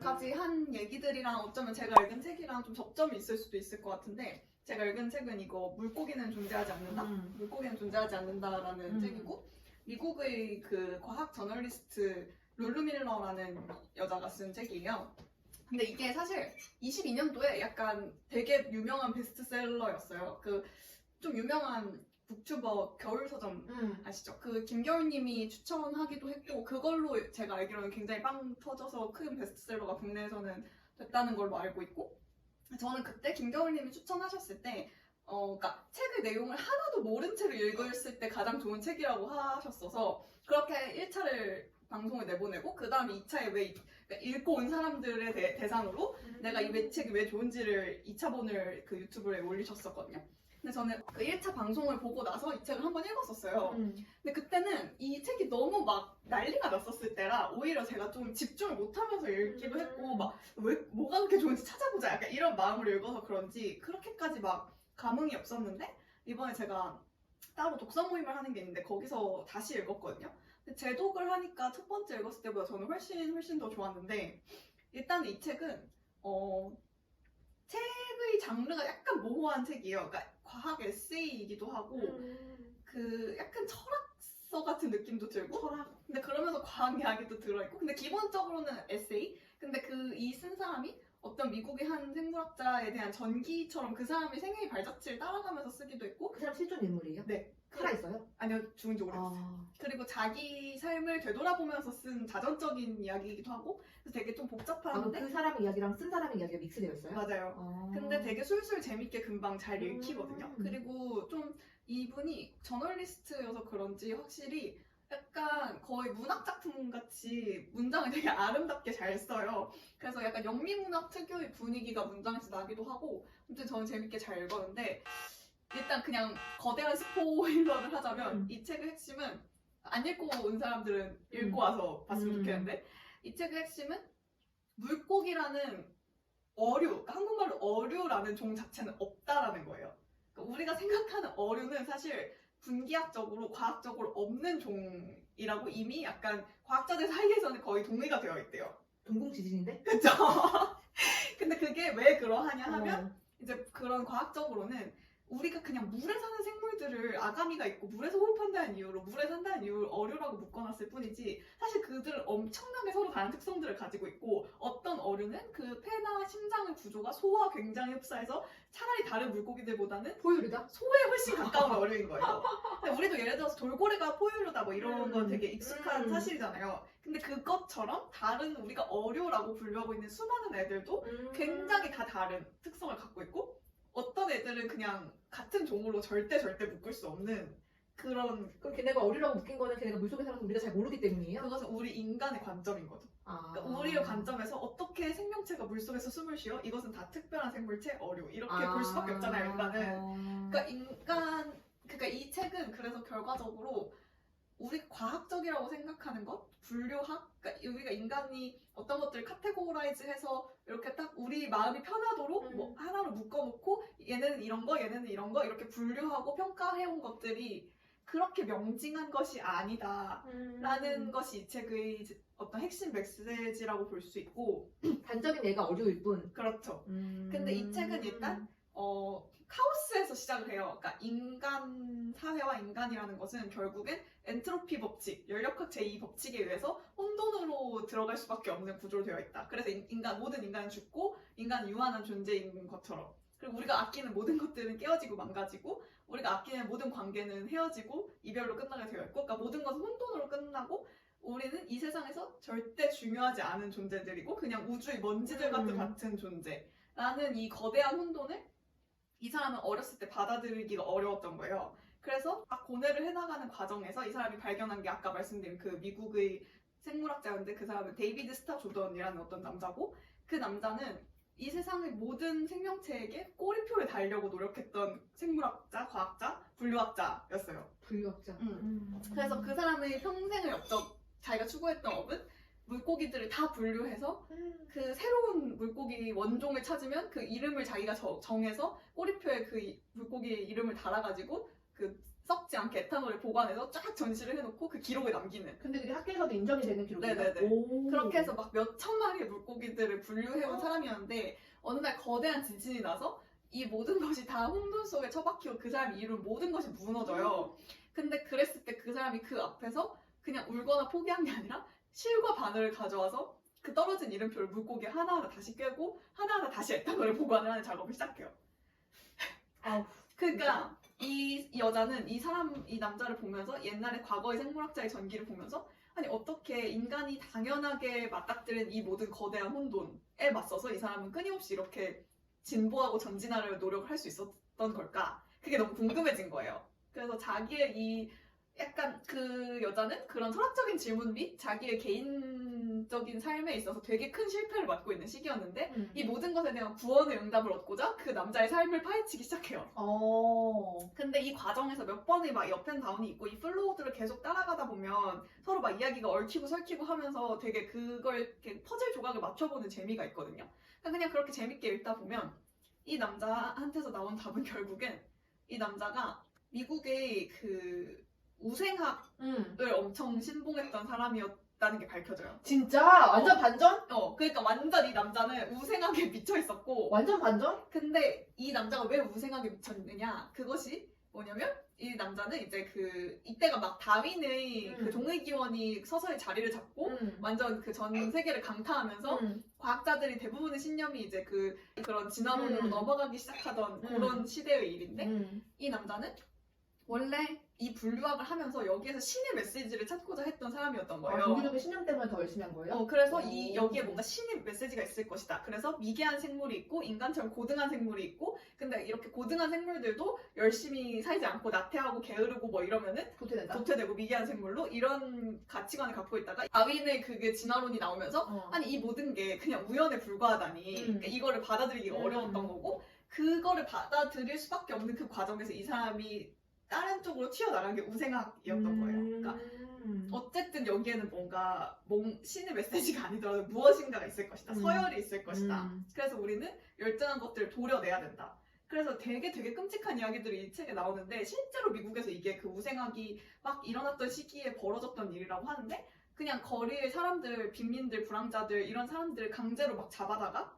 까지 한 얘기들이랑 어쩌면 제가 읽은 책이랑 좀 접점이 있을 수도 있을 것 같은데, 제가 읽은 책은 이거 물고기는 존재하지 않는다? 물고기는 존재하지 않는다라는 책이고, 미국의 그 과학 저널리스트 룰루 밀러라는 여자가 쓴 책이에요. 근데 이게 사실 22년도에 약간 되게 유명한 베스트셀러였어요. 그 좀 유명한 북튜버 겨울서점 아시죠? 그 김겨울님이 추천하기도 했고, 그걸로 제가 알기로는 굉장히 빵 터져서 큰 베스트셀러가 국내에서는 됐다는 걸로 알고 있고, 저는 그때 김겨울님이 추천하셨을 때 그러니까 책의 내용을 하나도 모른 채로 읽었을 때 가장 좋은 책이라고 하셨어서 그렇게 1차를 방송을 내보내고, 그 다음에 2차에 그러니까 읽고 온 사람들의 대상으로 내가 이 책이 왜 좋은지를 2차본을 그 유튜브에 올리셨었거든요. 근데 저는 그 1차 방송을 보고 나서 이 책을 한번 읽었었어요. 근데 그때는 이 책이 너무 막 난리가 났었을 때라 오히려 제가 좀 집중을 못하면서 읽기도 했고, 막 왜 뭐가 그렇게 좋은지 찾아보자 약간 이런 마음으로 읽어서 그런지 그렇게까지 막 감흥이 없었는데, 이번에 제가 따로 독서 모임을 하는 게 있는데 거기서 다시 읽었거든요. 근데 재독을 하니까 첫 번째 읽었을 때보다 저는 훨씬 더 좋았는데, 일단 이 책은 책의 장르가 약간 모호한 책이에요. 그러니까 과학 에세이이기도 하고 그 약간 철학서 같은 느낌도 들고, 근데 그러면서 과학 이야기도 들어있고, 근데 기본적으로는 에세이. 근데 그 이 쓴 사람이 어떤 미국의 한 생물학자에 대한 전기처럼 그 사람의 생애 발자취를 따라가면서 쓰기도 했고. 그 사람 실존 인물이에요? 네. 살아있어요? 아니요, 죽은 지 오래됐어요. 그리고 자기 삶을 되돌아보면서 쓴 자전적인 이야기이기도 하고, 그래서 되게 좀 복잡한데. 그 사람의 이야기랑 쓴 사람의 이야기가 믹스되어 있어요? 맞아요. 근데 되게 술술 재밌게 금방 잘 읽히거든요. 그리고 좀 이분이 저널리스트여서 그런지 확실히 약간 거의 문학작품 같이 문장을 되게 아름답게 잘 써요. 그래서 약간 영미문학 특유의 분위기가 문장에서 나기도 하고, 아무튼 저는 재밌게 잘 읽었는데, 일단 그냥 거대한 스포일러를 하자면 이 책의 핵심은, 안 읽고 온 사람들은 읽고 와서 봤으면 좋겠는데, 이 책의 핵심은 물고기라는 어류, 그러니까 한국말로 어류라는 종 자체는 없다라는 거예요. 그러니까 우리가 생각하는 어류는 사실 분기학적으로, 과학적으로 없는 종이라고 이미 약간 과학자들 사이에서는 거의 동의가 되어 있대요. 동공지진인데? 그쵸? 근데 그게 왜 그러하냐 하면 이제 그런 과학적으로는 우리가 그냥 물에 사는 생물들을 아가미가 있고 물에서 호흡한다는 이유로 물에 산다는 이유로 어류라고 묶어놨을 뿐이지, 사실 그들은 엄청나게 서로 다른 특성들을 가지고 있고, 어떤 어류는 그 폐나 심장의 구조가 소와 굉장히 흡사해서 차라리 다른 물고기들보다는 포유류다? 소에 훨씬 가까운 어류인 거예요. 근데 우리도 예를 들어서 돌고래가 포유류다 뭐 이런 건 되게 익숙한 사실이잖아요. 근데 그것처럼 다른 우리가 어류라고 분류하고 있는 수많은 애들도 굉장히 다 다른 특성을 갖고 있고, 어떤 애들은 그냥 같은 종으로 절대 묶을 수 없는 그런. 그럼 걔네가 어류라고 묶인 거는 걔네가 물속에 살아서 우리가 잘 모르기 때문이에요? 그것은 우리 인간의 관점인 거죠. 그러니까 우리의 관점에서 어떻게 생명체가 물속에서 숨을 쉬어? 이것은 다 특별한 생물체, 어류 이렇게 볼 수밖에 없잖아요, 인간은. 그러니까 이 책은 그래서 결과적으로 우리가 과학적이라고 생각하는 것, 분류학, 그러니까 우리가 인간이 어떤 것들을 카테고라이즈해서 이렇게 딱 우리 마음이 편하도록 뭐 하나로 묶어놓고 얘네는 이런 거, 얘네는 이런 거 이렇게 분류하고 평가해온 것들이 그렇게 명징한 것이 아니다라는 것이 이 책의 어떤 핵심 메시지라고 볼 수 있고. 단적인 애가 어류일 뿐. 그렇죠. 근데 이 책은 일단 카오스에서 시작을 해요. 그러니까 인간 사회와 인간이라는 것은 결국엔 엔트로피 법칙, 연력학 제2법칙에 의해서 혼돈으로 들어갈 수밖에 없는 구조로 되어 있다. 그래서 모든 인간은 죽고 인간은 유한한 존재인 것처럼. 그리고 우리가 아끼는 모든 것들은 깨어지고 망가지고, 우리가 아끼는 모든 관계는 헤어지고 이별로 끝나게 되어 있고, 그러니까 모든 것은 혼돈으로 끝나고, 우리는 이 세상에서 절대 중요하지 않은 존재들이고 그냥 우주의 먼지들 같은 존재라는 이 거대한 혼돈을 이 사람은 어렸을 때 받아들이기가 어려웠던 거예요. 그래서 막 고뇌를 해나가는 과정에서 이 사람이 발견한 게 아까 말씀드린 그 미국의 생물학자였는데, 그 사람은 데이비드 스타 조던이라는 어떤 남자고, 그 남자는 이 세상의 모든 생명체에게 꼬리표를 달려고 노력했던 생물학자, 과학자, 분류학자였어요. 분류학자. 그래서 그 사람의 평생을 엽적 자기가 추구했던 업은 물고기들을 다 분류해서 그 새로운 물고기 원종을 찾으면 그 이름을 자기가 정해서 꼬리표에 그 물고기 이름을 달아가지고 그 썩지 않게 에탄올에 보관해서 쫙 전시를 해놓고 그 기록을 남기는. 근데 그게 학교에서도 인정이 되는 기록이에요? 네네네. 오. 그렇게 해서 막 몇 천 마리의 물고기들을 분류해온 사람이었는데 어느 날 거대한 지진이 나서 이 모든 것이 다 혼돈 속에 처박히고 그 사람이 이룬 모든 것이 무너져요. 근데 그랬을 때 그 사람이 그 앞에서 그냥 울거나 포기한 게 아니라 실과 바늘을 가져와서 그 떨어진 이름표를 물고기 하나하나 다시 꿰고 하나하나 다시 에탄올에 보관을 하는 작업을 시작해요. 아우, 그러니까 이 여자는 이 남자를 보면서 옛날에 과거의 생물학자의 전기를 보면서 아니 어떻게 인간이 당연하게 맞닥뜨린 이 모든 거대한 혼돈에 맞서서 이 사람은 끊임없이 이렇게 진보하고 전진하려고 노력을 할 수 있었던 걸까? 그게 너무 궁금해진 거예요. 그래서 자기의 이 약간 그 여자는 그런 철학적인 질문 및 자기의 개인적인 삶에 있어서 되게 큰 실패를 맞고 있는 시기였는데 이 모든 것에 대한 구원의 응답을 얻고자 그 남자의 삶을 파헤치기 시작해요. 근데 이 과정에서 몇 번의 막 업앤다운이 있고 이 플로우들을 계속 따라가다 보면 서로 막 이야기가 얽히고 설키고 하면서 되게 그걸 이렇게 퍼즐 조각을 맞춰보는 재미가 있거든요. 그냥 그렇게 재밌게 읽다 보면 이 남자한테서 나온 답은 결국엔 이 남자가 미국의 그 우생학을 엄청 신봉했던 사람이었다는 게 밝혀져요. 진짜? 완전 반전? 그러니까 완전 이 남자는 우생학에 미쳐 있었고 완전 반전? 근데 이 남자가 왜 우생학에 미쳤느냐 그것이 뭐냐면 이 남자는 이제 그 이때가 막 다윈의 그 종의기원이 서서히 자리를 잡고 완전 그 전 세계를 강타하면서 과학자들이 대부분의 신념이 이제 그런 진화론으로 넘어가기 시작하던 그런 시대의 일인데 이 남자는 원래 이 분류학을 하면서 여기에서 신의 메시지를 찾고자 했던 사람이었던 거예요. 종교적인 신념 때문에 더 열심히 한 거예요? 그래서 여기에 뭔가 신의 메시지가 있을 것이다. 그래서 미개한 생물이 있고 인간처럼 고등한 생물이 있고 근데 이렇게 고등한 생물들도 열심히 살지 않고 나태하고 게으르고 뭐 이러면은 도태되고 미개한 생물로 이런 가치관을 갖고 있다가 다윈의 그게 진화론이 나오면서 아니 이 모든 게 그냥 우연에 불과하다니 그러니까 이거를 받아들이기가 어려웠던 거고 그거를 받아들일 수밖에 없는 그 과정에서 이 사람이 다른 쪽으로 튀어나간 게 우생학이었던 거예요. 그러니까 어쨌든 여기에는 뭔가 신의 메시지가 아니더라도 무엇인가가 있을 것이다. 서열이 있을 것이다. 그래서 우리는 열등한 것들을 도려내야 된다. 그래서 되게 끔찍한 이야기들이 이 책에 나오는데 실제로 미국에서 이게 그 우생학이 막 일어났던 시기에 벌어졌던 일이라고 하는데 그냥 거리의 사람들, 빈민들, 불황자들 이런 사람들을 강제로 막 잡아다가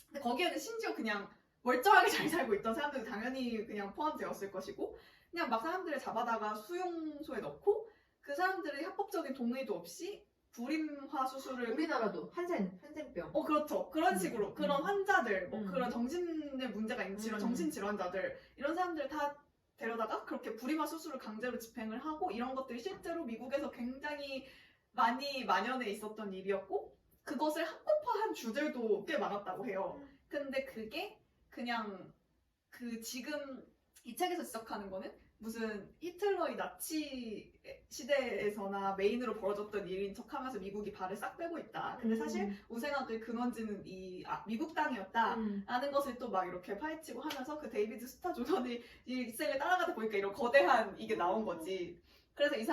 근데 거기에는 심지어 그냥 멀쩡하게 잘 살고 있던 사람들도 당연히 그냥 포함되었을 것이고 그냥 막 사람들을 잡아다가 수용소에 넣고 그 사람들의 합법적인 동의도 없이 불임화 수술을 우리나라도 한센병 그렇죠. 그런 식으로 그런 환자들 그런 정신의 문제가 있는 정신질환자들 이런 사람들 다 데려다가 그렇게 불임화 수술을 강제로 집행을 하고 이런 것들이 실제로 미국에서 굉장히 많이 만연해 있었던 일이었고 그것을 합법화한 주들도 꽤 많았다고 해요. 근데 그게 그냥 지금 이 책에서 지적하는 거는 무슨 히틀러의 나치 시대에서나 메인으로 벌어졌던 일인 척하면서 미국이 발을 싹 빼고 있다. 근데 사실 우생학의 근원지는 미국 땅이었다라는 것을 또 막 이렇게 파헤치고 하면서 그 데이비드 스타 조던이 이 책을 따라가다 보니까 이런 거대한 이게 나온 거지. 그래서 이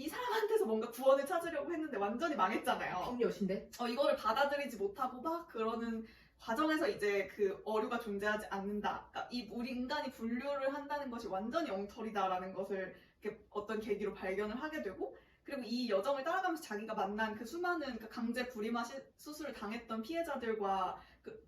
사람한테서 뭔가 구원을 찾으려고 했는데 완전히 망했잖아요. 김여신데? 이거를 받아들이지 못하고 막 그러는 과정에서 이제 그 어류가 존재하지 않는다. 그러니까 우리 인간이 분류를 한다는 것이 완전히 엉터리다라는 것을 어떤 계기로 발견을 하게 되고 그리고 이 여정을 따라가면서 자기가 만난 그 수많은 강제 불임화 수술을 당했던 피해자들과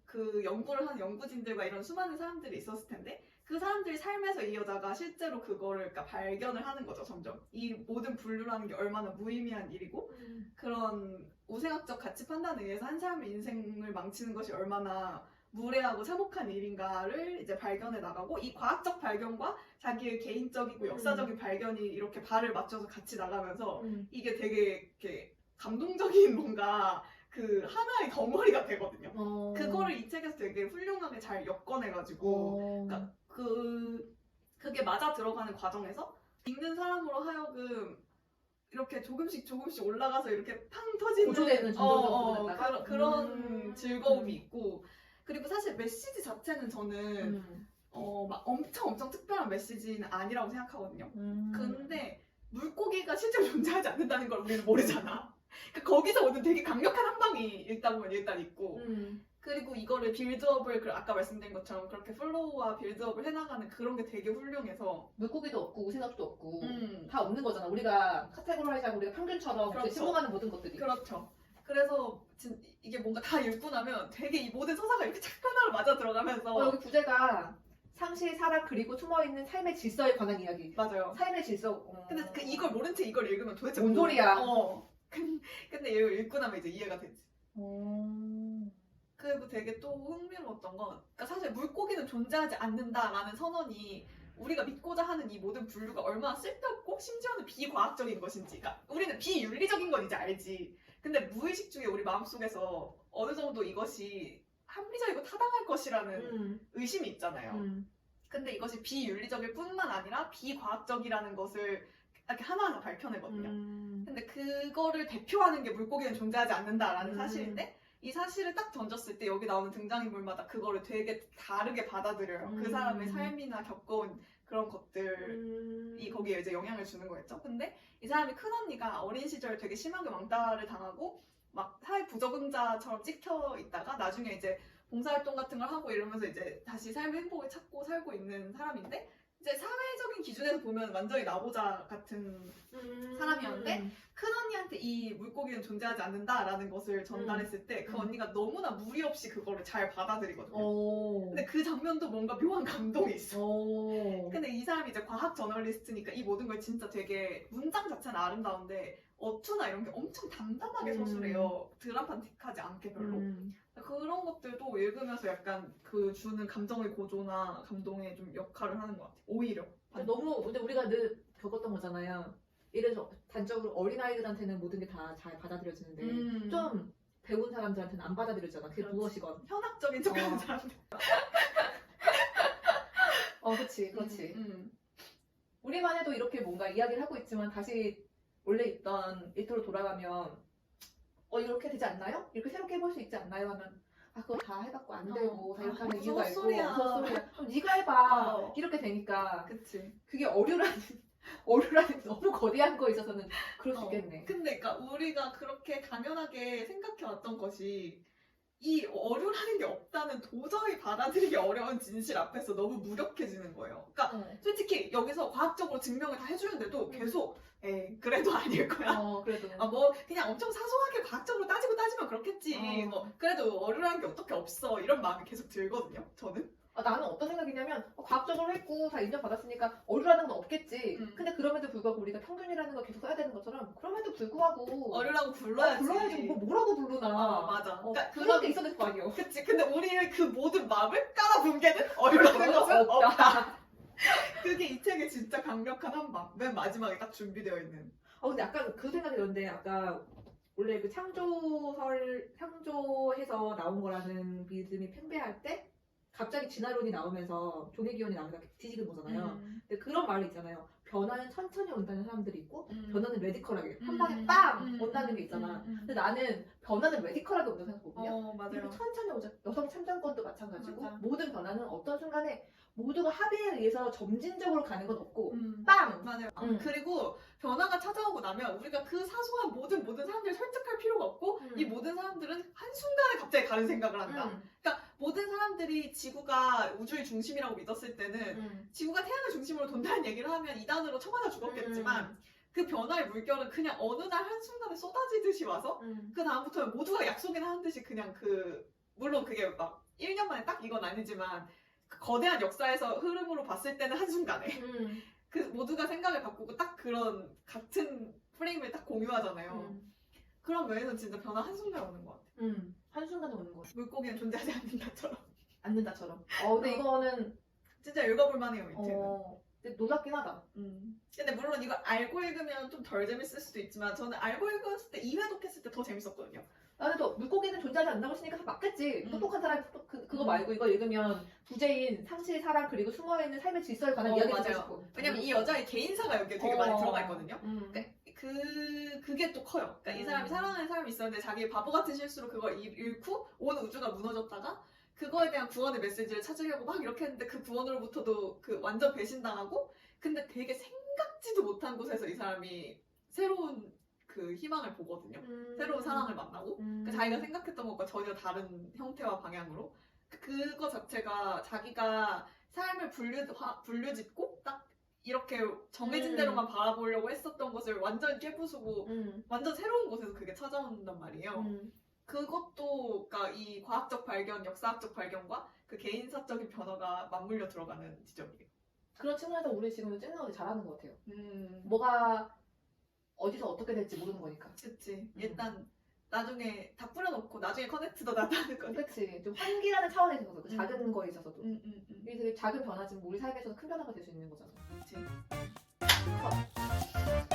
그 연구를 하는 연구진들과 이런 수많은 사람들이 있었을 텐데 그 사람들이 삶에서 이 여자가 실제로 그거를 발견을 하는 거죠. 점점 이 모든 분류라는 게 얼마나 무의미한 일이고 그런 우생학적 가치 판단에 의해서 한 사람의 인생을 망치는 것이 얼마나 무례하고 참혹한 일인가를 이제 발견해 나가고 이 과학적 발견과 자기의 개인적이고 역사적인 발견이 이렇게 발을 맞춰서 같이 나가면서 이게 되게 이렇게 감동적인 뭔가 하나의 덩어리가 되거든요. 그거를 이 책에서 되게 훌륭하게 잘 엮어내가지고 그러니까 그게 맞아 들어가는 과정에서 읽는 사람으로 하여금 이렇게 조금씩 올라가서 이렇게 팡 터지는 고조되는 그런 즐거움이 있고 그리고 사실 메시지 자체는 저는 막 엄청 특별한 메시지는 아니라고 생각하거든요. 근데 물고기가 실제로 존재하지 않는다는 걸 우리는 모르잖아. 거기서 오는 되게 강력한 한 방이 일단 있고 그리고 이거를 빌드업을 아까 말씀드린 것처럼 그렇게 플로우와 빌드업을 해나가는 그런 게 되게 훌륭해서 물고기도 없고 우생각도 없고 다 없는 거잖아. 우리가 카테고라이즈하고 우리가 평균처럼 그렇죠. 침공하는 모든 것들이. 그렇죠. 그래서 이게 뭔가 다 읽고 나면 되게 이 모든 서사가 이렇게 착 하나로 맞아 들어가면서 여기 부제가 상실, 사랑 그리고 숨어있는 삶의 질서에 관한 이야기. 맞아요. 삶의 질서. 근데 이걸 모른 채 이걸 읽으면 도대체 뭔 소리야? 근데 이걸 읽고 나면 이제 이해가 되지. 그리고 되게 또 흥미로웠던 건 그러니까 사실 물고기는 존재하지 않는다라는 선언이 우리가 믿고자 하는 이 모든 분류가 얼마나 쓸데없고 심지어는 비과학적인 것인지 그러니까 우리는 비윤리적인 건 이제 알지. 근데 무의식 중에 우리 마음속에서 어느 정도 이것이 합리적이고 타당할 것이라는 의심이 있잖아요. 근데 이것이 비윤리적일 뿐만 아니라 비과학적이라는 것을 이렇게 하나하나 밝혀내거든요. 근데 그거를 대표하는 게 물고기는 존재하지 않는다라는 사실인데 이 사실을 딱 던졌을 때 여기 나오는 등장인물마다 그거를 되게 다르게 받아들여요. 그 사람의 삶이나 겪어온 그런 것들이 거기에 이제 영향을 주는 거였죠. 근데 이 사람이 큰언니가 어린 시절 되게 심하게 왕따를 당하고 막 사회 부적응자처럼 찍혀 있다가 나중에 이제 봉사활동 같은 걸 하고 이러면서 이제 다시 삶의 행복을 찾고 살고 있는 사람인데 이제 사회적인 기준에서 보면 완전히 나보자 같은 사람이었는데 큰언니한테 이 물고기는 존재하지 않는다라는 것을 전달했을 때 그 언니가 너무나 무리 없이 그거를 잘 받아들이거든요. 근데 그 장면도 뭔가 묘한 감동이 있어. 근데 이 사람이 이제 과학 저널리스트니까 이 모든 걸 진짜 되게 문장 자체는 아름다운데 어투나 이런 게 엄청 담담하게 서술해요. 드라마틱하지 않게 별로. 그런 것들도 읽으면서 약간 그 주는 감정의 고조나 감동의 좀 역할을 하는 것 같아요. 오히려. 근데 우리가 늘 겪었던 거잖아요. 이래서 단적으로 어린아이들한테는 모든 게 다 잘 받아들여지는데 좀 배운 사람들한테는 안 받아들여지잖아. 그게 그렇지. 무엇이건. 현학적인 척하는 사람들. 그렇지. 우리만 해도 이렇게 뭔가 이야기를 하고 있지만 다시 원래 있던 일터로 돌아가면 이렇게 되지 않나요? 이렇게 새롭게 해볼 수 있지 않나요? 하면 그거 다 해갖고 안 되고 다 이렇게 하는 이유가 있고 헛소리야. 그럼 네가 해봐 이렇게 되니까 그치. 그게 어류라는 너무 거대한 거에 있어서는 그럴 수 있겠네. 근데 그러니까 우리가 그렇게 당연하게 생각해왔던 것이 이 어류라는 게 없다는 도저히 받아들이기 어려운 진실 앞에서 너무 무력해지는 거예요. 그러니까 솔직히 여기서 과학적으로 증명을 다 해주는데도 계속 그래도 아닐 거야. 그래도 뭐 그냥 엄청 사소하게 과학적으로 따지면 그렇겠지. 뭐 그래도 어류라는 게 어떻게 없어 이런 마음이 계속 들거든요. 저는. 나는 어떤 생각이냐면 과학적으로 했고 다 인정받았으니까 어류라는 건 없겠지. 근데 그럼에도 불구하고 우리가 평균이라는 걸 계속 써야 되는 것처럼 그럼에도 불구하고 어류라고 불러야지. 불러야지 뭐라고 부르나. 맞아. 그러니까 그런 게 있어야 될 거 아니에요. 그치. 근데 우리의 그 모든 마음을 깔아둔 게는 어류라는 것은 없다. 그게 이 책의 진짜 강력한 한방. 맨 마지막에 딱 준비되어 있는. 근데 약간 그 생각이 들었는데 아까 원래 그 창조해서 나온 거라는 믿음이 팽배할 때 갑자기 진화론이 나오면서 종이기원이 나오면서 뒤지는 거잖아요. 근데 그런 말이 있잖아요. 변화는 천천히 온다는 사람들이 있고 변화는 레디컬하게 한 방에 빵 온다는 게 있잖아. 근데 나는 변화는 레디컬하게 온다고 생각하거든요. 맞아요. 그리고 천천히 오자. 여성 참정권도 마찬가지고 맞아. 모든 변화는 어떤 순간에 모두가 합의에 의해서 점진적으로 가는 건 없고 빵! 맞아요. 그리고 변화가 찾아오고 나면 우리가 그 사소한 모든 사람들을 설득할 필요가 없고 이 모든 사람들은 한순간에 갑자기 다른 생각을 한다. 그러니까 모든 사람들이 지구가 우주의 중심이라고 믿었을 때는 지구가 태양을 중심으로 돈다는 얘기를 하면 이단으로 쳐맞아 죽었겠지만 그 변화의 물결은 그냥 어느 날 한순간에 쏟아지듯이 와서 그 다음부터는 모두가 약속이나 하는 듯이 그냥 물론 그게 막 1년 만에 딱 이건 아니지만 그 거대한 역사에서 흐름으로 봤을 때는 한순간에 그 모두가 생각을 바꾸고 딱 그런 같은 프레임을 딱 공유하잖아요. 그런 면에서 진짜 변화 한순간에 오는 것 같아. 한순간에 오는 거. 물고기는 존재하지 않는다처럼. 근데 이거는 진짜 읽어볼 만해요, 이 책은. 근데 놀랍긴 하다. 근데 물론 이거 알고 읽으면 좀 덜 재밌을 수도 있지만 저는 알고 읽었을 때 2회독 했을 때 더 재밌었거든요. 나는 또 물고기는 존재하지 않는다고 했으니까 맞겠지. 똑똑한 사람이 그거 말고 이거 읽으면 부재인 상실, 사랑 그리고 숨어있는 삶의 질서에 관한 이야기를 듣고 싶고. 왜냐면 이 여자의 개인사가 여기에 되게 많이 들어가 있거든요. 그게 또 커요. 그러니까 이 사람이 사랑하는 사람이 있었는데 자기 바보 같은 실수로 그걸 잃고 온 우주가 무너졌다가 그거에 대한 구원의 메시지를 찾으려고 막 이렇게 했는데 그 구원으로부터도 그 완전 배신당하고 근데 되게 생각지도 못한 곳에서 이 사람이 새로운 그 그 희망을 보거든요. 새로운 사랑을 만나고 그러니까 자기가 생각했던 것과 전혀 다른 형태와 방향으로 그거 자체가 자기가 삶을 분류짓고 딱 이렇게 정해진 대로만 바라보려고 했었던 것을 완전 깨부수고 완전 새로운 곳에서 그게 찾아온단 말이에요. 그것도 그러니까 이 과학적 발견, 역사학적 발견과 그 개인사적인 변화가 맞물려 들어가는 지점이에요. 그런 측면에서 우리 지금 찐나오기 잘하는 것 같아요. 뭐가 어디서 어떻게 될지 모르는 거니까. 그치. 일단 나중에 다 뿌려놓고 나중에 커넥트도 나타날 거니까. 그렇지. 좀 환기라는 차원에서 있어서 그 작은 거에 있어서도. 이게 이게 되게 작은 변화지만 우리 삶에서는 큰 변화가 될 수 있는 거잖아. 그치. 컷.